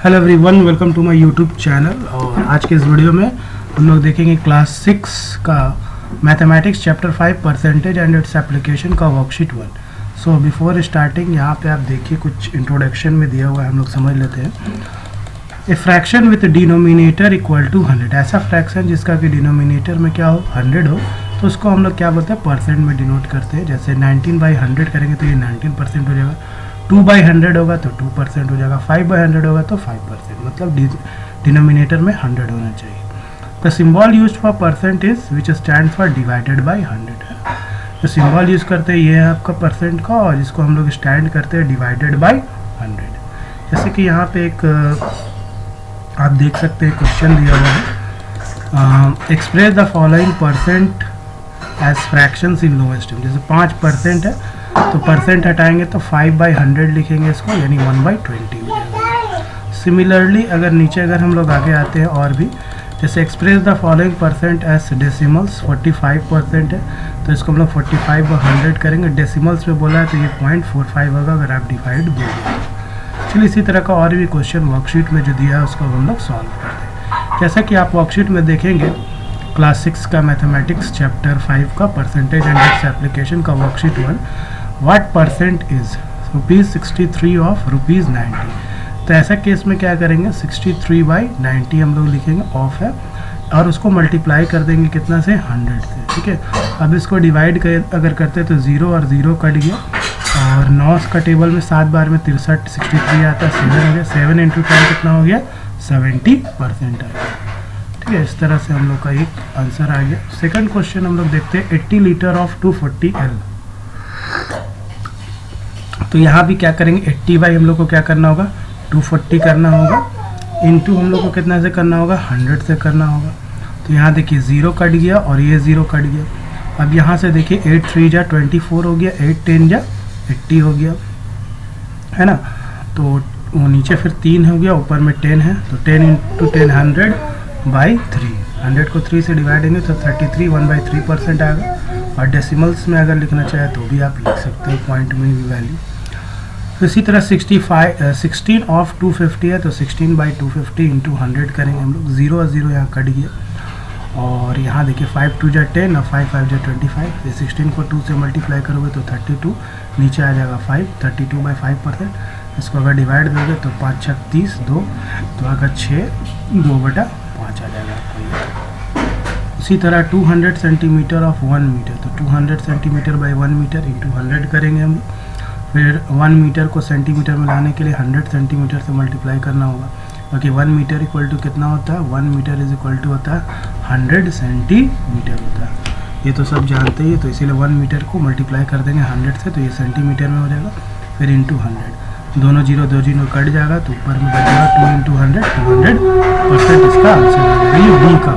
Hello everyone, welcome to my YouTube channel. और आज के इस वीडियो में हम लोग देखेंगे क्लास 6 का mathematics chapter 5 percentage and its application का वर्कशीट 1। सो बिफोर स्टार्टिंग यहाँ पे आप देखिए कुछ इंट्रोडक्शन में दिया हुआ है, हम लोग समझ लेते हैं। A fraction with denominator equal to 100, ऐसा फ्रैक्शन जिसका कि डिनोमिनेटर में क्या हो 100 हो, तो उसको हम लोग क्या बोलते हैं परसेंट में डिनोट करते हैं। जैसे 19/100 करेंगे तो ये 19% हो जाएगा, 2/100 होगा तो 2% हो जाएगा, 5/100 होगा तो 5%, मतलब डिनोमिनेटर में 100 होना चाहिए। The symbol used for percent is which stand for divided by 100 है। तो सिंबल यूज करते हैं ये है आपका परसेंट का, और जिसको हम लोग स्टैंड करते हैं डिवाइडेड बाई 100। जैसे कि यहाँ पे एक आप देख सकते हैं क्वेश्चन दिया हुआ है, express the following percent as fractions in lowest term. जैसे 5% है तो परसेंट हटाएंगे तो 5/100 लिखेंगे इसको, यानी 1/20 हो जाएगा। सिमिलरली अगर नीचे अगर हम लोग आगे आते हैं और भी, जैसे express the following percent as decimals, 45% है तो इसको हम लोग 45/100 करेंगे। डेसिमल्स में बोला है तो ये 0.45 होगा अगर आप डिवाइड बोल दें। चलिए इसी तरह का और भी क्वेश्चन वर्कशीट में जो दिया है उसको हम लोग सॉल्व करते हैं। जैसा कि आप वर्कशीट में देखेंगे क्लास 6 का मैथमेटिक्स चैप्टर 5 का परसेंटेज एंड इट्स एप्लीकेशन का worksheet 1, what percent is ₹63 of ₹90। तो ऐसा केस में क्या करेंगे, 63/90 हम लोग लिखेंगे, ऑफ है, और उसको मल्टीप्लाई कर देंगे कितना से 100 से। ठीक है, अब इसको डिवाइड अगर करते तो 0 और 0 कट गया, और 9 का टेबल में 7 बार में 63 63 आता है, 7 हो गया, 7 × 10 कितना हो गया 70% आ गया। ठीक है, इस तरह से हम लोग का एक आंसर आ गया। सेकंड क्वेश्चन हम लोग देखते हैं 80 लीटर ऑफ 240 L। तो यहाँ भी क्या करेंगे, 80 बाई हम लोग को क्या करना होगा 240 करना होगा, इनटू हम लोग को कितना से करना होगा 100 से करना होगा। तो यहाँ देखिए 0 कट गया और ये 0 कट गया। अब यहाँ से देखिए 8 3 जा 24 हो गया, 8 10 जा 80 हो गया, है ना। तो वो नीचे फिर 3 हो गया, ऊपर में 10 है, तो 10 × 10 100/3। 100 को 3 से डिवाइड करेंगे तो 33 1/3% आएगा। और डेसिमल्स में अगर लिखना चाहे तो भी आप लिख सकते हैं, पॉइंट में भी वैल्यू। तो इसी तरह 16 ऑफ 250 है तो 16/250 × 100 करेंगे हम लोग। 0 और 0 यहाँ कट गया, और यहाँ देखिए 5 2 जा 10 और 5 5 जा 25। ये 16 को 2 से मल्टीप्लाई करोगे तो 32, नीचे आ जाएगा 5, 32/5%। इसको अगर डिवाइड दोगे तो 5 6 30, 2 तो अगर 6 2/5 आ जाएगा आपको। इसी तरह 200 सेंटीमीटर ऑफ 1 मीटर, तो 200 सेंटीमीटर/1 मीटर × 100 करेंगे हम। फिर 1 मीटर को सेंटीमीटर में लाने के लिए 100 सेंटीमीटर से मल्टीप्लाई करना होगा, क्योंकि 1 मीटर इक्वल टू कितना होता है, 1 मीटर इज इक्वल टू होता है 100 सेंटीमीटर होता है। ये तो सब जानते ही, तो इसीलिए 1 मीटर को मल्टीप्लाई कर देंगे 100 से, तो ये सेंटीमीटर में हो जाएगा। फिर × 100, दोनों 0 2 0 कट जाएगा, तो ऊपर में बच जाएगा 2 × 100, 200% इसका आंसर आ जाएगा। ये वी का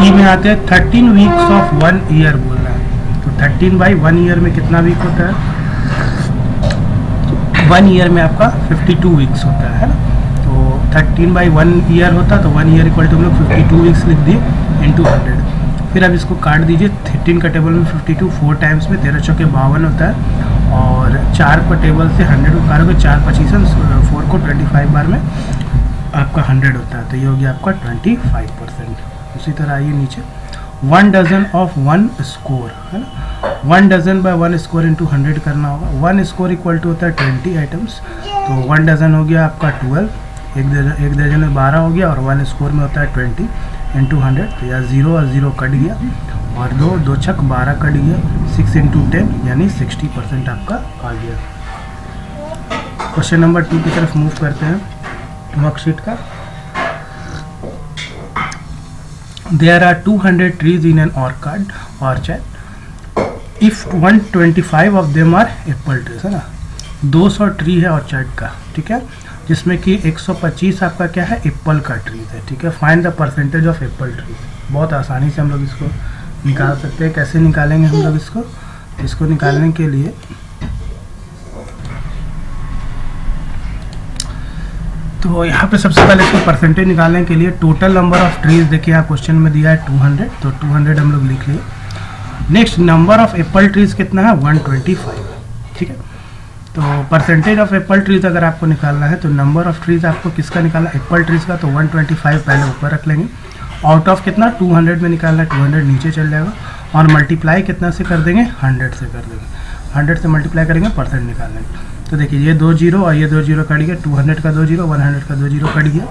ई में आते हैं 13 वीक्स ऑफ 1 ईयर बोल रहा है। तो 13/1 ईयर में कितना वीक होता है, 1 ईयर में आपका 52 वीक्स होता है ना। तो 13/1 ईयर होता है, तो 1 ईयर इक्वल टू हम लोग 52 वीक्स लिख दिए × 100। फिर अब इसको काट दीजिए, 13 का टेबल में 52 4 टाइम्स में 13 चौके 52 होता है, और 4 को टेबल से 100 को काटोगे 4 25 4 को 25 बार में आपका 100 होता है, तो ये हो गया आपका 25%। उसी तरह आइए नीचे 1 डजन ऑफ 1 स्कोर है ना, 1 डजन/1 स्कोर × 100 करना होगा। 1 स्कोर इक्वल टू होता है 20 आइटम्स, तो 1 डजन हो गया आपका 12, एक दर्जन में 12 हो गया, और 1 स्कोर में होता है 20 × 100। तो यहाँ 0 और 0 कट गया, और 2 छक 12 कट गया, 6 × 10 यानी 60% आपका आ गया। क्वेश्चन नंबर 2 की तरफ मूव करते हैं वर्कशीट का। There are 200 trees in an orchard. If 125 of them are apple trees, है ना। 200 ट्री है ऑर्चर्ड का, ठीक है, जिसमें कि 125 आपका क्या है एप्पल का ट्रीज है। ठीक है, find the percentage of Apple trees. बहुत आसानी से हम लोग इसको निकाल सकते हैं। कैसे निकालेंगे हम लोग इसको निकालने के लिए तो यहाँ पे सबसे पहले इसको परसेंटेज निकालने के लिए टोटल नंबर ऑफ ट्रीज देखिए यहाँ क्वेश्चन में दिया है 200, तो 200 हम लोग लिख लिए। Next number of Apple trees कितना है 125। ठीक है, तो परसेंटेज ऑफ एप्पल ट्रीज अगर आपको निकालना है तो नंबर ऑफ ट्रीज आपको किसका निकालना है, एप्पल ट्रीज का, तो 125 पहले ऊपर रख लेंगे। आउट ऑफ कितना 200 में निकालना है, 200 नीचे चल जाएगा और मल्टीप्लाई कितना से कर देंगे, 100 से कर देंगे। 100 से मल्टीप्लाई करेंगे परसेंट निकालने के। तो देखिए ये 2 जीरो और ये 2 जीरो कट गया, 200 का 2 जीरो, 100 का 2 जीरो कट गया,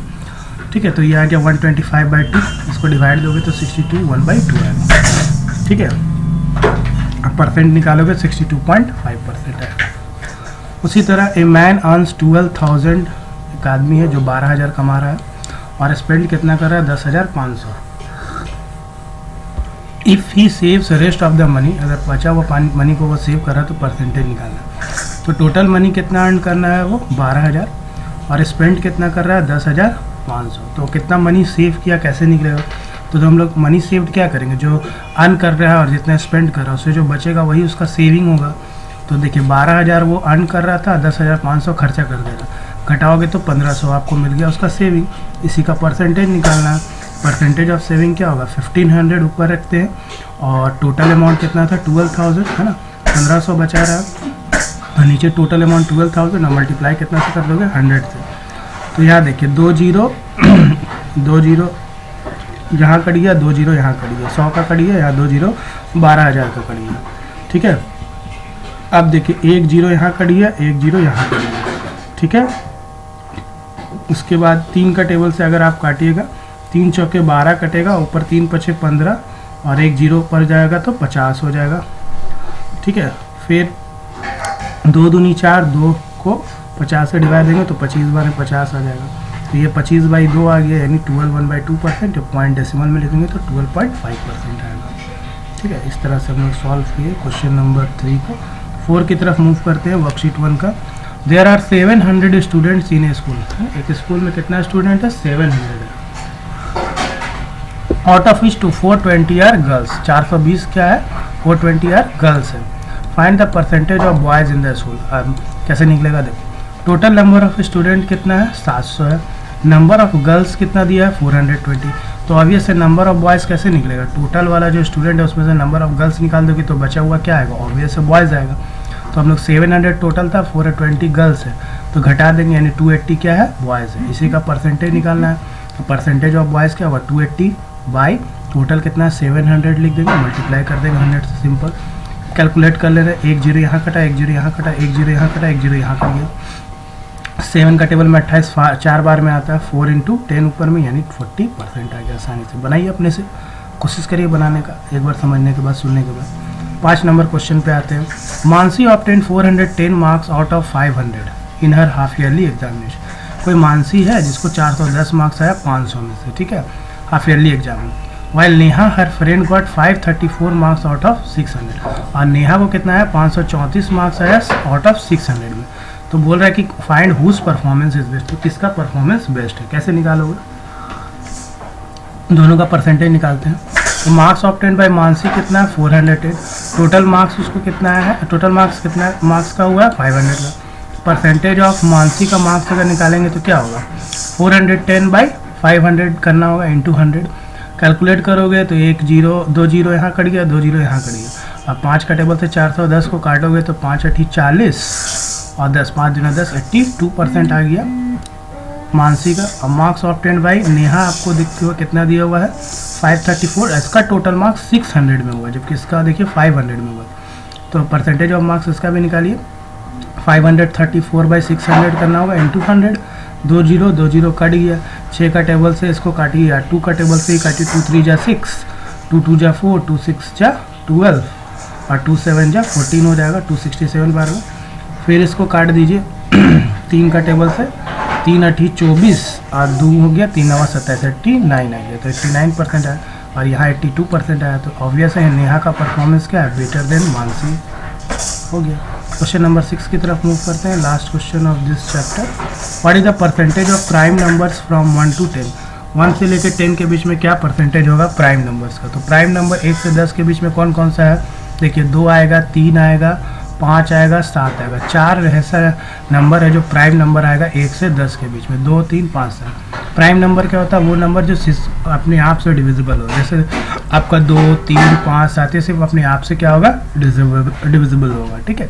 ठीक है। तो ये आ गया 125/2, इसको डिवाइड दोगे तो 62 1/2 आएगा, ठीक है। अब परसेंट निकालोगे 62.5% आएगा। उसी तरह ए मैन अर्न्स 12,000, एक आदमी है जो 12,000 कमा रहा है और स्पेंड कितना कर रहा है, 10,500। If he saves rest of the money, अगर बचा हुआ मनी को वो सेव कर रहा है तो परसेंटेज निकालना है। तो टोटल मनी कितना अर्न करना है, वो 12,000 और स्पेंड कितना कर रहा है, 10,500। तो कितना मनी सेव किया, कैसे निकलेगा, तो हम लोग मनी सेव्ड क्या करेंगे, जो अर्न कर रहा है और जितना स्पेंड कर रहा है उससे जो बचेगा वही उसका सेविंग होगा। तो देखिए 12,000 वो अर्न कर रहा था, 10,500 खर्चा कर देगा, घटाओगे तो 1,500 आपको मिल गया उसका सेविंग। इसी का परसेंटेज निकालना है। परसेंटेज ऑफ सेविंग क्या होगा, 1500 ऊपर रखते हैं और टोटल अमाउंट कितना था, 12,000 है ना, 1,500 बचा रहा है और नीचे टोटल अमाउंट 12,000 और मल्टीप्लाई कितना से कर दोगे, 100 से। तो यहाँ देखिए 2 जीरो 2 जीरो यहाँ कट गया, 2 जीरो यहाँ कट गया, 100 का कट गया, यहाँ 2 जीरो 12,000 का कट गया, ठीक है। अब देखिए 1 जीरो यहाँ कट गया, 1 जीरो यहाँ कट गया, ठीक है। उसके बाद 3 का टेबल से अगर आप काटिएगा, 3 चौके 12 कटेगा, ऊपर 3 पचे 15 और 1 जीरो पर जाएगा तो 50 हो जाएगा, ठीक है। फिर 2 दूनी 4, 2 को 50 से डिवाइड देंगे तो 25 बार 50 आ जाएगा। तो ये 25/2 आ गया, यानी 12 1/2%। पॉइंट डेसिमल में लिखेंगे तो 12.5% आएगा, ठीक है। इस तरह से हम लोग सॉल्व किए क्वेश्चन नंबर 3 को। 4 की तरफ मूव करते हैं, वर्कशीट 1 का। There are 700 students in a school. एक स्कूल में कितना स्टूडेंट है, 700 है। Out of which 420 are girls, 420 क्या है, 420 आर गर्ल्स है। Find the percentage of boys in the school. कैसे निकलेगा, देखो टोटल नंबर ऑफ स्टूडेंट कितना है, 700 है। नंबर ऑफ गर्ल्स कितना दिया है, 420। तो ऑब्वियस है नंबर ऑफ बॉयज़ कैसे निकलेगा, टोटल वाला जो स्टूडेंट है उसमें से नंबर ऑफ गर्ल्स निकाल दोगे तो बचा हुआ क्या आएगा, ऑब्वियस है बॉयज़ आएगा। तो हम लोग 700 टोटल था, 420 गर्ल्स है, तो घटा देंगे यानी 280 क्या है, बॉयज़ है। इसी का परसेंटेज निकालना है। तो परसेंटेज ऑफ बॉयज़ क्या होगा, 280 बाई टोटल कितना है, 700 लिख देंगे, मल्टीप्लाई कर देंगे 100 से। सिंपल कैलकुलेट कर ले रहे हैं, 1 जीरो यहाँ कटा, 1 जीरो यहाँ कटा, 1 जीरो यहाँ कटा, 1 जीरो यहाँ कट गया। 7 का टेबल में 28 4 बार में आता है, 4 × 10 ऊपर में यानी 40% आ गया। आसानी से बनाइए, अपने से कोशिश करिए बनाने का, एक बार समझने के बाद, सुनने के बाद। 5 नंबर क्वेश्चन पे आते हैं। Mansi obtain 410 marks out of 500 in her half yearly examination. कोई मानसी है जिसको 410 मार्क्स आया 500 में से, ठीक है, हाफ ईयरली एग्जाम में। While Neha her friend got 534 marks out of 600। और नेहा को कितना है, 534 मार्क्स आया आउट ऑफ 600 में। तो बोल रहा है कि find whose performance is best, तो किसका परफॉर्मेंस बेस्ट है। कैसे निकालोगे, दोनों का परसेंटेज निकालते हैं। तो मार्क्स ऑब्टेन बाय मानसी कितना है, 410। टोटल मार्क्स उसको कितना है, टोटल मार्क्स कितना मार्क्स का हुआ है, 500 का। परसेंटेज ऑफ मानसी का मार्क्स अगर निकालेंगे तो क्या होगा, 410/500 करना होगा इंटू 100। कैलकुलेट करोगे तो 1 जीरो 2 जीरो यहाँ कट गया, 2 जीरो यहाँ कट गया। अब 5 का टेबल से 410 को काटोगे तो 5 8 40 और 10 5 दूना 10, 82% आ गया मानसी का। और मार्क्स ऑब्टेन बाई नेहा आपको देखते हुए कितना दिया हुआ है, 534। इसका टोटल मार्क्स 600 में हुआ, जबकि इसका देखिए 500 में हुआ। तो परसेंटेज ऑफ मार्क्स इसका भी निकालिए, 534/600 करना होगा इंटू 100। 2 जीरो कट गया, 6 का टेबल से इसको काटिए, 2 का टेबल से ही काटिए, 2 3 जा 6, 2 2 जा 4, 2 6 जा 12 और 2 7 जा 14 हो जाएगा, 267 बार में। फिर इसको काट दीजिए 3 का टेबल से, 3 8 24 और 2 हो गया, 3 9 27 89 आ गया। तो 89% आया और यहाँ 82% आया। तो ऑब्वियस है नेहा का परफॉर्मेंस क्या है, बेटर देन मानसी हो गया। क्वेश्चन नंबर 6 की तरफ मूव करते हैं, last question of this chapter. What is the percentage of prime numbers from 1 to 10। 1 से लेकर 10 के बीच में क्या परसेंटेज होगा प्राइम नंबर्स का। तो प्राइम नंबर 1 से 10 के बीच में कौन कौन सा है, देखिए 2 आएगा, 3 आएगा, 5 आएगा, 7 आएगा। 4 ऐसा नंबर है जो प्राइम नंबर आएगा 1 से 10 के बीच में, 2 3 5 7। प्राइम नंबर क्या होता है? वो नंबर जो अपने आप से डिविजिबल हो, जैसे आपका 2, 3, 5, 7 सिर्फ अपने आप से क्या होगा? डिविजिबल होगा, ठीक है।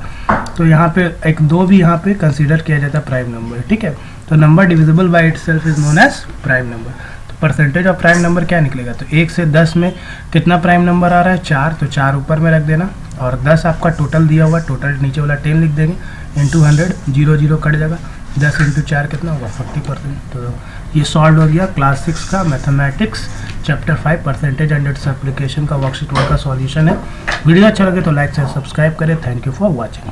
तो यहाँ पे एक 2 भी यहाँ पे कंसीडर किया जाता है प्राइम नंबर, ठीक है। तो number divisible by itself is known as prime number. तो परसेंटेज ऑफ प्राइम नंबर क्या निकलेगा? तो 1 से 10 में कितना प्राइम नंबर आ रहा है? 4, तो 4 ऊपर में रख देना, और 10 आपका टोटल दिया हुआ, टोटल नीचे वाला 10 लिख देंगे, इंटू 100, 0 0 कट जाएगा, 10 इंटू 4 कितना होगा? 40%। तो ये सॉल्व हो गया क्लास 6 का mathematics chapter 5 percentage and its application का वर्कशीट 1 का सॉल्यूशन है। वीडियो अच्छा लगे तो लाइक से सब्सक्राइब करें। Thank you for watching.